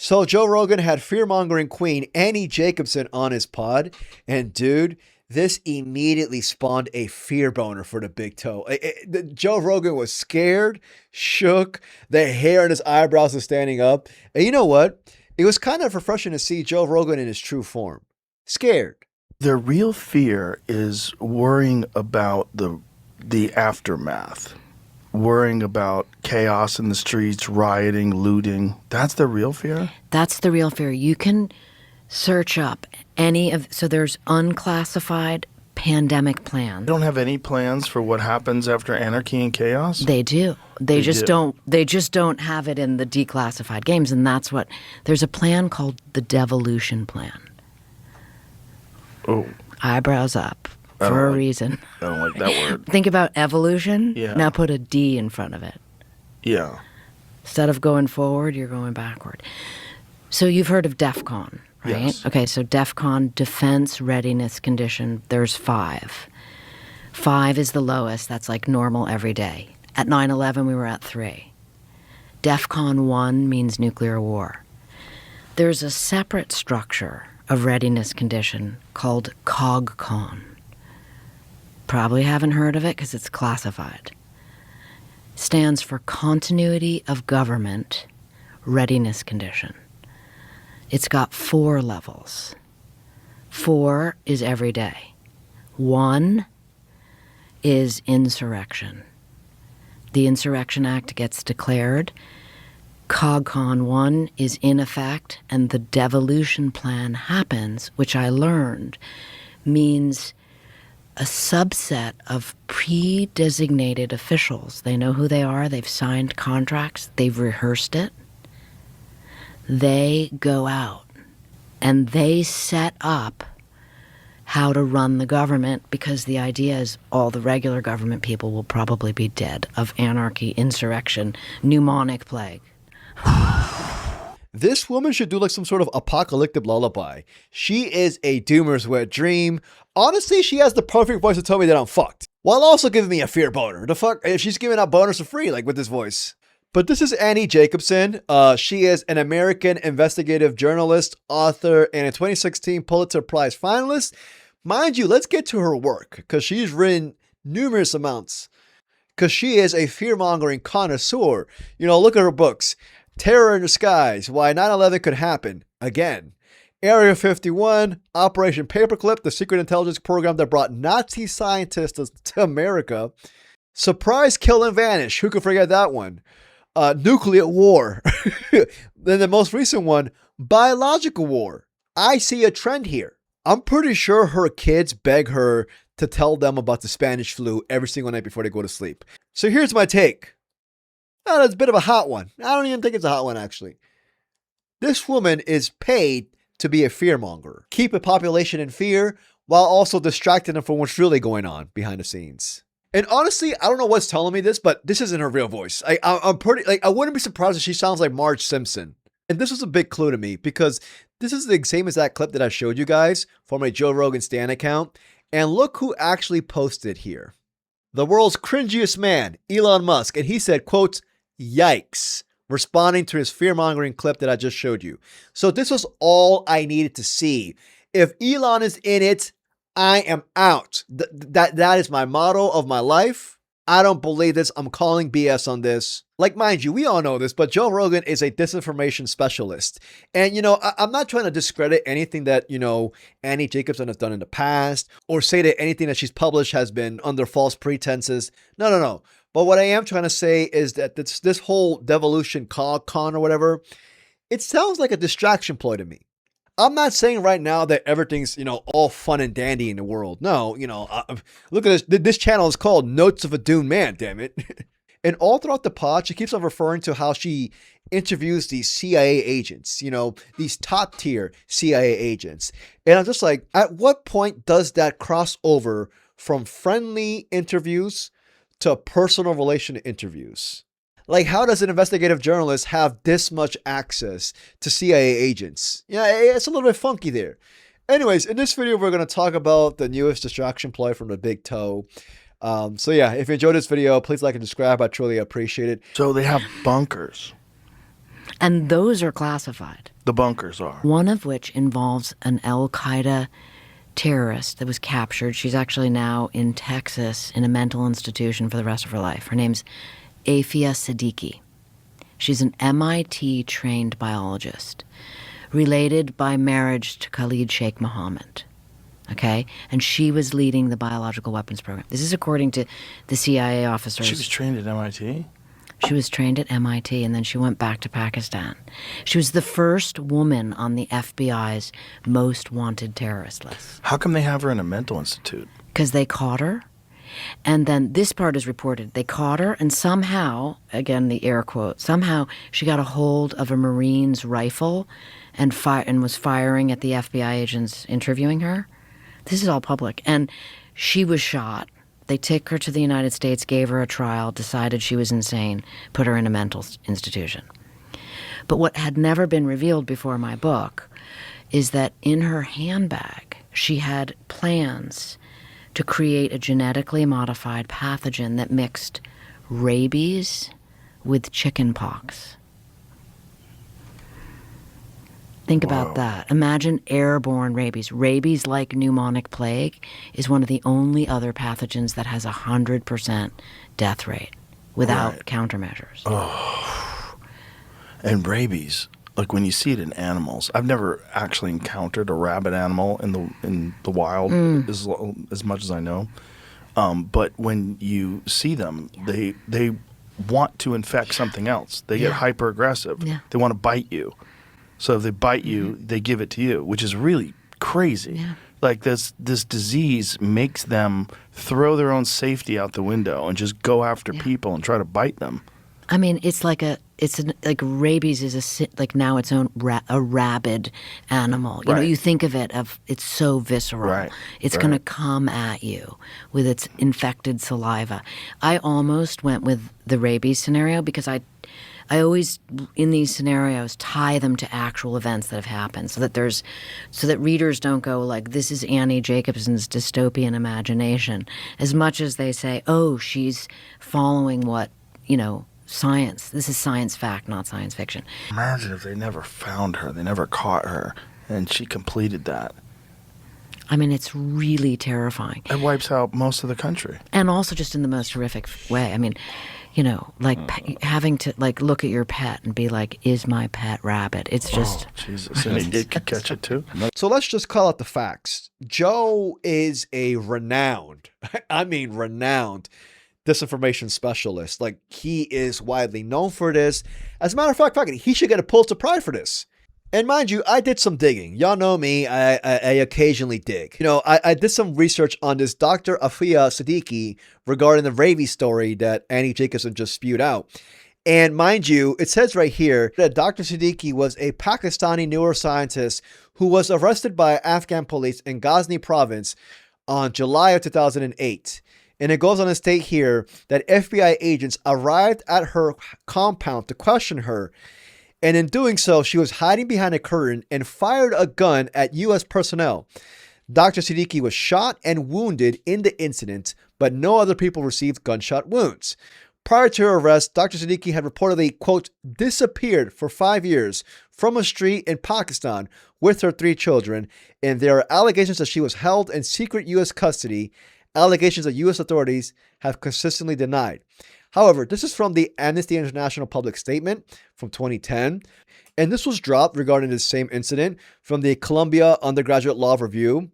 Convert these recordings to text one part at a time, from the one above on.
So Joe Rogan had fear-mongering queen Annie Jacobsen on his pod, and dude, this immediately spawned a fear boner for the big toe. Joe Rogan was scared, shook, the hair on his eyebrows was standing up. And you know what? It was kind of refreshing to see Joe Rogan in his true form. Scared. Their real fear is worrying about the aftermath. Worrying about chaos in the streets, rioting, looting. That's the real fear? That's the real fear. You can search up so there's unclassified pandemic plans. They don't have any plans for what happens after anarchy and chaos? They do. They just don't have it in the declassified games, and there's a plan called the devolution plan. Oh. Eyebrows up. For a reason. I don't like that word. Think about evolution. Yeah. Now put a D in front of it. Yeah. Instead of going forward, you're going backward. So you've heard of DEFCON, right? Yes. Okay, so DEFCON, Defense Readiness Condition, there's 5. 5 is the lowest. That's like normal every day. At 9/11, we were at 3. DEFCON 1 means nuclear war. There's a separate structure of readiness condition called COGCON. Probably haven't heard of it because it's classified. Stands for Continuity of Government Readiness Condition. It's got 4 levels. 4 is every day. 1 is insurrection. The Insurrection Act gets declared. COGCON 1 is in effect, and the devolution plan happens, which I learned means a subset of pre-designated officials. They know who they are. They've signed contracts. They've rehearsed it. They go out and they set up how to run the government, because the idea is all the regular government people will probably be dead of anarchy, insurrection, pneumonic plague. This woman should do like some sort of apocalyptic lullaby. She is a doomer's wet dream. Honestly, she has the perfect voice to tell me that I'm fucked, while also giving me a fear boner. The fuck? If she's giving out boners for free, like with this voice. But this is Annie Jacobsen. She is an American investigative journalist, author, and a 2016 Pulitzer Prize finalist. Mind you, let's get to her work, because she's written numerous amounts. Because she is a fear-mongering connoisseur. You know, look at her books. Terror in the Skies, Why 9/11 Could Happen, Again. Area 51, Operation Paperclip, the secret intelligence program that brought Nazi scientists to America. Surprise, Kill, and Vanish, who could forget that one? Nuclear War. Then the most recent one, Biological War. I see a trend here. I'm pretty sure her kids beg her to tell them about the Spanish flu every single night before they go to sleep. So here's my take. Oh, that's a bit of a hot one. I don't even think it's a hot one, actually. This woman is paid to be a fearmonger. Keep a population in fear while also distracting them from what's really going on behind the scenes. And honestly, I don't know what's telling me this, but this isn't her real voice. I'm pretty, I wouldn't be surprised if she sounds like Marge Simpson. And this was a big clue to me, because this is the same as that clip that I showed you guys from a Joe Rogan Stan account. And look who actually posted here. The world's cringiest man, Elon Musk. And he said, quote, "Yikes," responding to his fear-mongering clip that I just showed you. So this was all I needed to see. If Elon is in it, I am out. That is my motto of my life. I don't believe this. I'm calling BS on this. Like, mind you, we all know this, but Joe Rogan is a disinformation specialist. And, you know, I'm not trying to discredit anything that, you know, Annie Jacobsen has done in the past, or say that anything that she's published has been under false pretenses. No. But what I am trying to say is that this whole devolution con or whatever, it sounds like a distraction ploy to me. I'm not saying right now that everything's, you know, all fun and dandy in the world. No, you know, look at this. This channel is called Notes of a Doomed Man, damn it. And all throughout the pod, she keeps on referring to how she interviews these CIA agents, you know, these top tier CIA agents. And I'm just like, at what point does that cross over from friendly interviews to personal relation interviews? Like, how does an investigative journalist have this much access to CIA agents? Yeah, it's a little bit funky there. Anyways, in this video, we're going to talk about the newest distraction ploy from the big toe. So yeah, if you enjoyed this video, please like and subscribe. I truly appreciate it. So they have bunkers. And those are classified. The bunkers are. One of which involves an Al-Qaeda terrorist that was captured. She's actually now in Texas in a mental institution for the rest of her life. Her name's Aafia Siddiqui. She's an MIT-trained biologist, related by marriage to Khalid Sheikh Mohammed. Okay? And she was leading the biological weapons program. This is according to the CIA officers. She was trained at MIT? She was trained at MIT, and then she went back to Pakistan. She was the first woman on the FBI's most wanted terrorist list. How come they have her in a mental institute? Because they caught her. And then this part is reported. They caught her, and somehow, again, the air quote, somehow she got a hold of a Marine's rifle and was firing at the FBI agents interviewing her. This is all public. And she was shot. They took her to the United States, gave her a trial, decided she was insane, put her in a mental institution. But what had never been revealed before my book is that in her handbag, she had plans to create a genetically modified pathogen that mixed rabies with chicken pox. Think about that. Imagine airborne rabies. Rabies, like pneumonic plague, is one of the only other pathogens that has 100% death rate without countermeasures. Oh. And rabies, like when you see it in animals, I've never actually encountered a rabid animal in the wild as much as I know. But when you see them, they want to infect something else. They get hyper aggressive. Yeah. They want to bite you. So if they bite you, they give it to you, which is really crazy. Yeah. Like this disease makes them throw their own safety out the window and just go after people and try to bite them. I mean, it's like rabies is like now its own a rabid animal. You know, you think of it's so visceral. Right. It's going to come at you with its infected saliva. I almost went with the rabies scenario because I always, in these scenarios, tie them to actual events that have happened so that readers don't go like, this is Annie Jacobsen's dystopian imagination, as much as they say, oh, she's following what, science. This is science fact, not science fiction. Imagine if they never found her, they never caught her, and she completed that. I mean, it's really terrifying. It wipes out most of the country. And also just in the most horrific way. I mean, having to look at your pet and be like, is my pet rabbit? It's just... Oh, Jesus. And it could catch it too. So let's just call out the facts. Joe is a renowned disinformation specialist. Like, he is widely known for this. As a matter of fact, he should get a Pulitzer Prize for this. And mind you, I did some digging. Y'all know me, I occasionally dig. I did some research on this Dr. Aafia Siddiqui regarding the rabies story that Annie Jacobsen just spewed out. And mind you, it says right here that Dr. Siddiqui was a Pakistani neuroscientist who was arrested by Afghan police in Ghazni province on July of 2008. And it goes on to state here that FBI agents arrived at her compound to question her. And in doing so, she was hiding behind a curtain and fired a gun at U.S. personnel. Dr. Siddiqui was shot and wounded in the incident, but no other people received gunshot wounds. Prior to her arrest, Dr. Siddiqui had reportedly, quote, disappeared for 5 years from a street in Pakistan with her 3 children, and there are allegations that she was held in secret U.S. custody, allegations that U.S. authorities have consistently denied. However, this is from the Amnesty International public statement from 2010, and this was dropped regarding this same incident from the Columbia Undergraduate Law Review.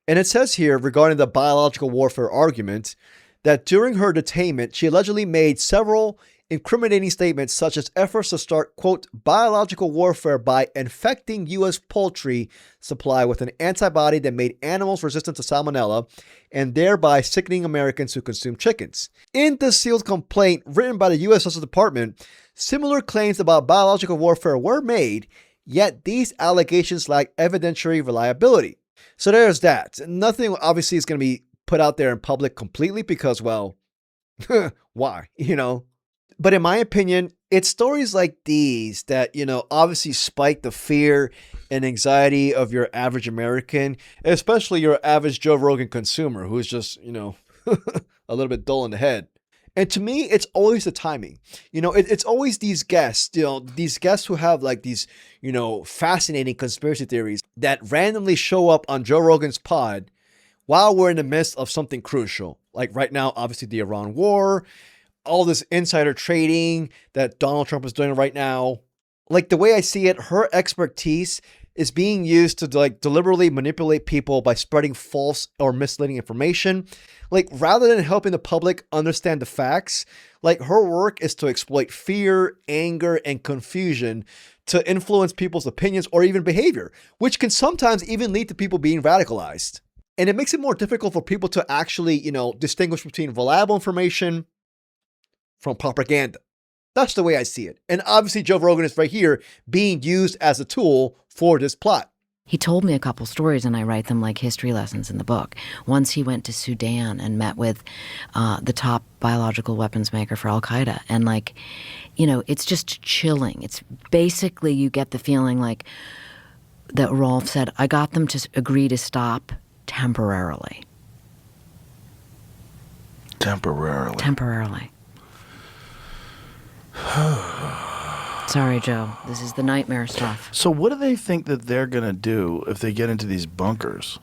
And it says here regarding the biological warfare argument that during her detainment, she allegedly made several incriminating statements such as efforts to start, quote, biological warfare by infecting U.S. poultry supply with an antibody that made animals resistant to salmonella and thereby sickening Americans who consume chickens. In the sealed complaint written by the U.S. Justice Department, similar claims about biological warfare were made, yet these allegations lack evidentiary reliability. So there's that. Nothing obviously is going to be put out there in public completely because, well, why, But in my opinion, it's stories like these that, obviously spike the fear and anxiety of your average American, especially your average Joe Rogan consumer who's just, a little bit dull in the head. And to me, it's always the timing. It's always these guests, these guests who have like these, fascinating conspiracy theories that randomly show up on Joe Rogan's pod while we're in the midst of something crucial. Like right now, obviously the Iran war, all this insider trading that Donald Trump is doing right now. Like the way I see it, her expertise is being used to like deliberately manipulate people by spreading false or misleading information. Like rather than helping the public understand the facts, like her work is to exploit fear, anger, and confusion to influence people's opinions or even behavior, which can sometimes even lead to people being radicalized. And it makes it more difficult for people to actually, distinguish between reliable information from propaganda. That's the way I see it. And obviously Joe Rogan is right here being used as a tool for this plot. He told me a couple stories, and I write them like history lessons in the book. Once he went to Sudan and met with the top biological weapons maker for Al-Qaeda. And it's just chilling. It's basically, you get the feeling like that Rolf said, I got them to agree to stop temporarily. Temporarily. Sorry, Joe. This is the nightmare stuff. So what do they think that they're going to do if they get into these bunkers?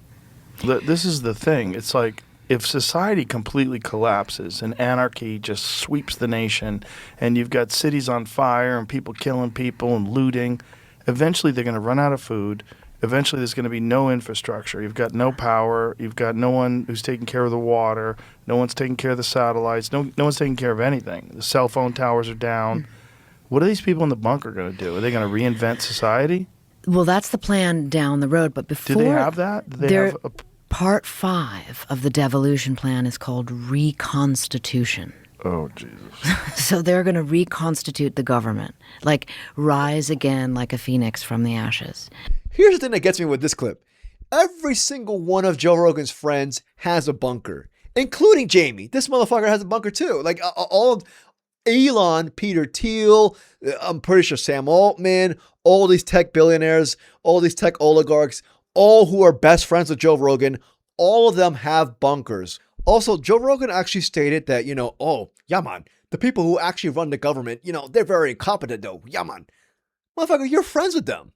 This is the thing. It's like if society completely collapses and anarchy just sweeps the nation and you've got cities on fire and people killing people and looting, eventually they're going to run out of food. Eventually there's going to be no infrastructure. You've got no power. You've got no one who's taking care of the water. No one's taking care of the satellites. No one's taking care of anything. The cell phone towers are down. What are these people in the bunker going to do? Are they going to reinvent society? Well, that's the plan down the road. But before... Do they have that? Do they have Part 5 of the devolution plan is called Reconstitution. Oh, Jesus. So they're going to reconstitute the government. Like, rise again like a phoenix from the ashes. Here's the thing that gets me with this clip. Every single one of Joe Rogan's friends has a bunker, including Jamie. This motherfucker has a bunker too. Like all of Elon, Peter Thiel, I'm pretty sure Sam Altman, all these tech billionaires, all these tech oligarchs, all who are best friends with Joe Rogan, all of them have bunkers. Also, Joe Rogan actually stated that, the people who actually run the government, they're very incompetent though. Yeah, man. Motherfucker, you're friends with them.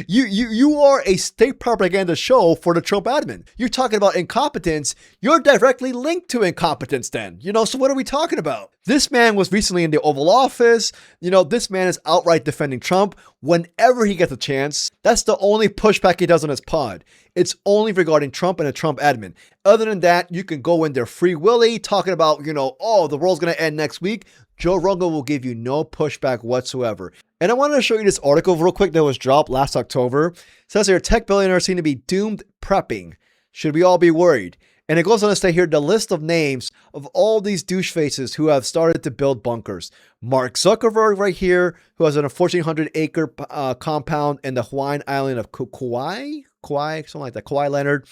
You are a state propaganda show for the Trump admin. You're talking about incompetence. You're directly linked to incompetence then. So what are we talking about? This man was recently in the Oval Office. This man is outright defending Trump whenever he gets a chance. That's the only pushback he does on his pod. It's only regarding Trump and the Trump admin. Other than that, you can go in there free willy talking about, the world's going to end next week. Joe Rogan will give you no pushback whatsoever. And I wanted to show you this article real quick that was dropped last October. It says here, tech billionaires seem to be doomed prepping. Should we all be worried? And it goes on to say here, the list of names of all these douche faces who have started to build bunkers. Mark Zuckerberg right here, who has a 1,400-acre compound in the Hawaiian island of Kauai, something like that, Kauai Leonard.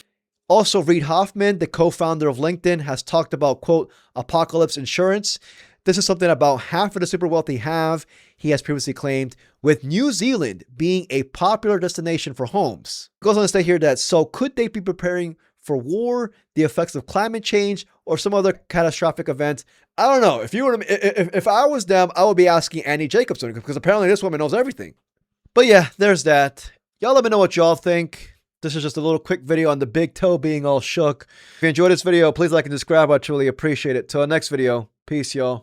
Also, Reid Hoffman, the co-founder of LinkedIn, has talked about, quote, apocalypse insurance. This is something about half of the super wealthy have, he has previously claimed, with New Zealand being a popular destination for homes. It goes on to say here that, so could they be preparing for war, the effects of climate change, or some other catastrophic event? I don't know. If I was them, I would be asking Annie Jacobsen, because apparently this woman knows everything. But yeah, there's that. Y'all let me know what y'all think. This is just a little quick video on the big toe being all shook. If you enjoyed this video, please like and subscribe. I truly appreciate it. Till the next video. Peace, y'all.